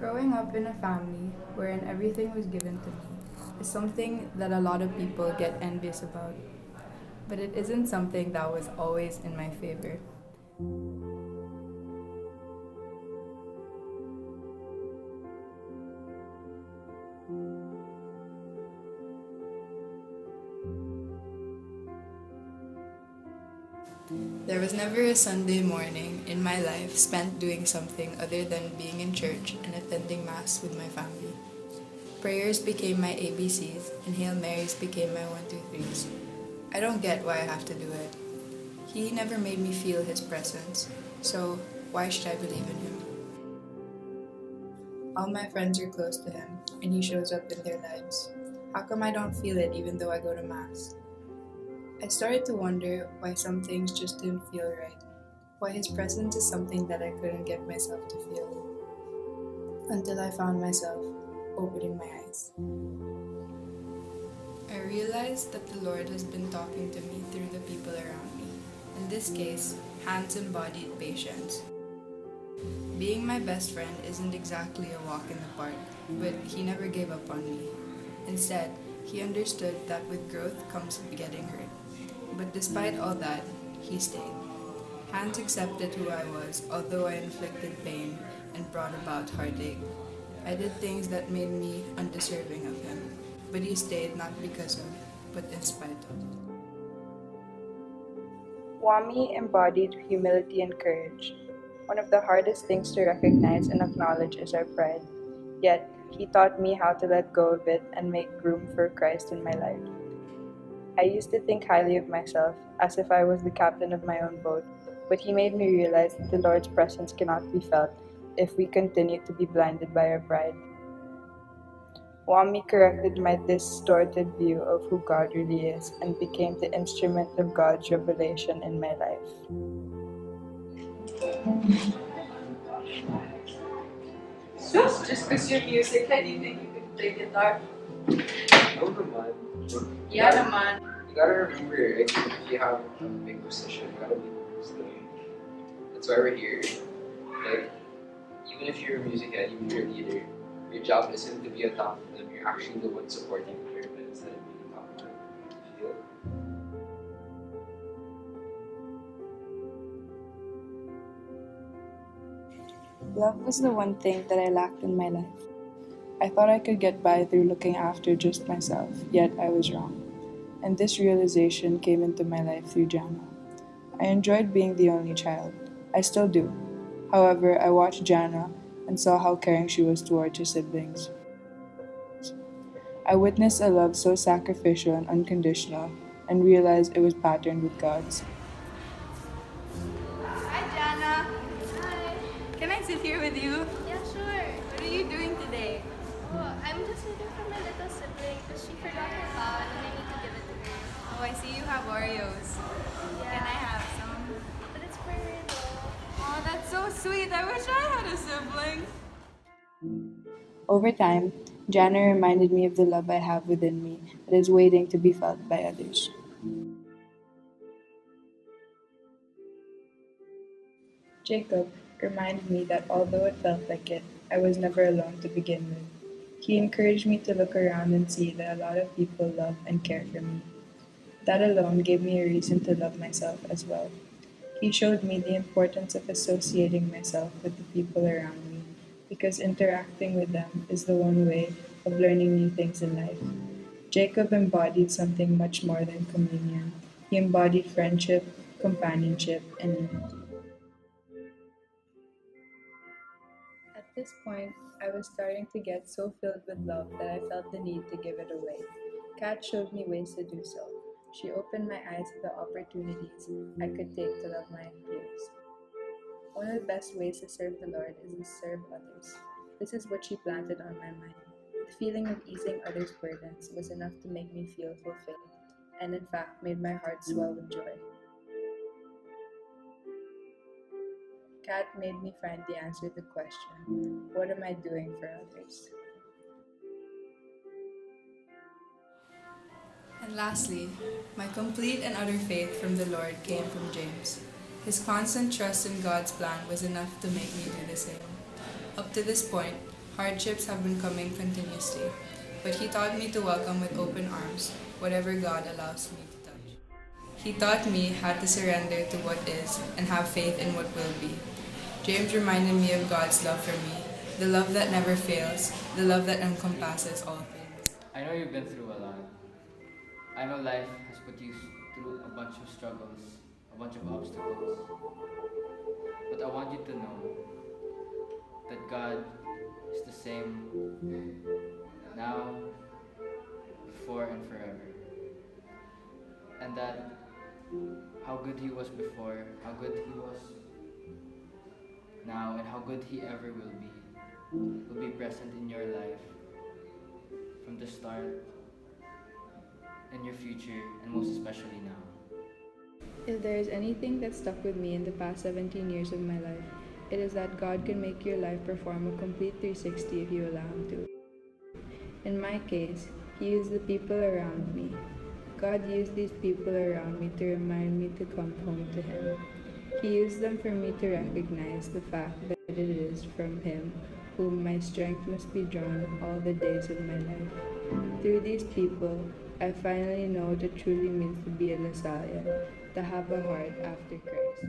Growing up in a family wherein everything was given to me is something that a lot of people get envious about, but it isn't something that was always in my favor. There was never a Sunday morning in my life spent doing something other than being in church and attending Mass with my family. Prayers became my ABCs, and Hail Marys became my 1, 2, 3s. I don't get why I have to do it. He never made me feel his presence, so why should I believe in him? All my friends are close to him, and he shows up in their lives. How come I don't feel it even though I go to Mass? I started to wonder why some things just didn't feel right, why his presence is something that I couldn't get myself to feel, until I found myself opening my eyes. I realized that the Lord has been talking to me through the people around me. In this case, Hans embodied patience. Being my best friend isn't exactly a walk in the park, but he never gave up on me. Instead, he understood that with growth comes getting hurt. But despite all that, he stayed. Hans accepted who I was, although I inflicted pain and brought about heartache. I did things that made me undeserving of him, but he stayed not because of, but in spite of. Wami embodied humility and courage. One of the hardest things to recognize and acknowledge is our pride. Yet, he taught me how to let go of it and make room for Christ in my life. I used to think highly of myself, as if I was the captain of my own boat, but he made me realize that the Lord's presence cannot be felt if we continue to be blinded by our pride. Wami corrected my distorted view of who God really is and became the instrument of God's revelation in my life. Just because you're music, how do you think you can play guitar? Oo naman. Yeah, naman. You gotta remember, if you have a big position, you gotta be wisdom. That's why we're here. Like, even if you're a music head, even if you're a leader, your job isn't to be on top of them. You're actually the one supporting the pyramid instead of being on top of them. Feel? Love was the one thing that I lacked in my life. I thought I could get by through looking after just myself, yet I was wrong. And this realization came into my life through Jana. I enjoyed being the only child. I still do. However, I watched Jana and saw how caring she was towards her siblings. I witnessed a love so sacrificial and unconditional and realized it was patterned with God's. Hi, Jana. Hi. Can I sit here with you? Yeah, sure. What are you doing today? Oh, I'm just waiting for my little sibling because she forgot her ball and I need to give it to her. Oh, I see you have Oreos. Yeah. Can I have some? But it's for her though. Oh, that's so sweet. I wish I had a sibling. Over time, Jana reminded me of the love I have within me that is waiting to be felt by others. Jacob reminded me that although it felt like it, I was never alone to begin with. He encouraged me to look around and see that a lot of people love and care for me. That alone gave me a reason to love myself as well. He showed me the importance of associating myself with the people around me because interacting with them is the one way of learning new things in life. Jacob embodied something much more than communion. He embodied friendship, companionship, and unity. At this point, I was starting to get so filled with love that I felt the need to give it away. Kat showed me ways to do so. She opened my eyes to the opportunities I could take to love my peers. One of the best ways to serve the Lord is to serve others. This is what she planted on my mind. The feeling of easing others' burdens was enough to make me feel fulfilled, and in fact made my heart swell with joy. Kat made me find the answer to the question, what am I doing for others? And lastly, my complete and utter faith from the Lord came from James. His constant trust in God's plan was enough to make me do the same. Up to this point, Hardships have been coming continuously, but He taught me to welcome with open arms whatever God allows me to touch. He taught me how to surrender to what is and have faith in what will be. James reminded me of God's love for me, the love that never fails, the love that encompasses all things. I know you've been through a lot. I know life has put you through a bunch of struggles, a bunch of obstacles. But I want you to know that God is the same now, before, and forever. And that how good He was before, how good He was now, and how good He ever will be present in your life from the start, in your future, and most especially now. If there is anything that stuck with me in the past 17 years of my life, it is that God can make your life perform a complete 360 if you allow Him to. In my case, He used the people around me. God used these people around me to remind me to come home to Him. He used them for me to recognize the fact that it is from Him whom my strength must be drawn all the days of my life. Through these people, I finally know what it truly means to be a Lasallian, to have a heart after Christ.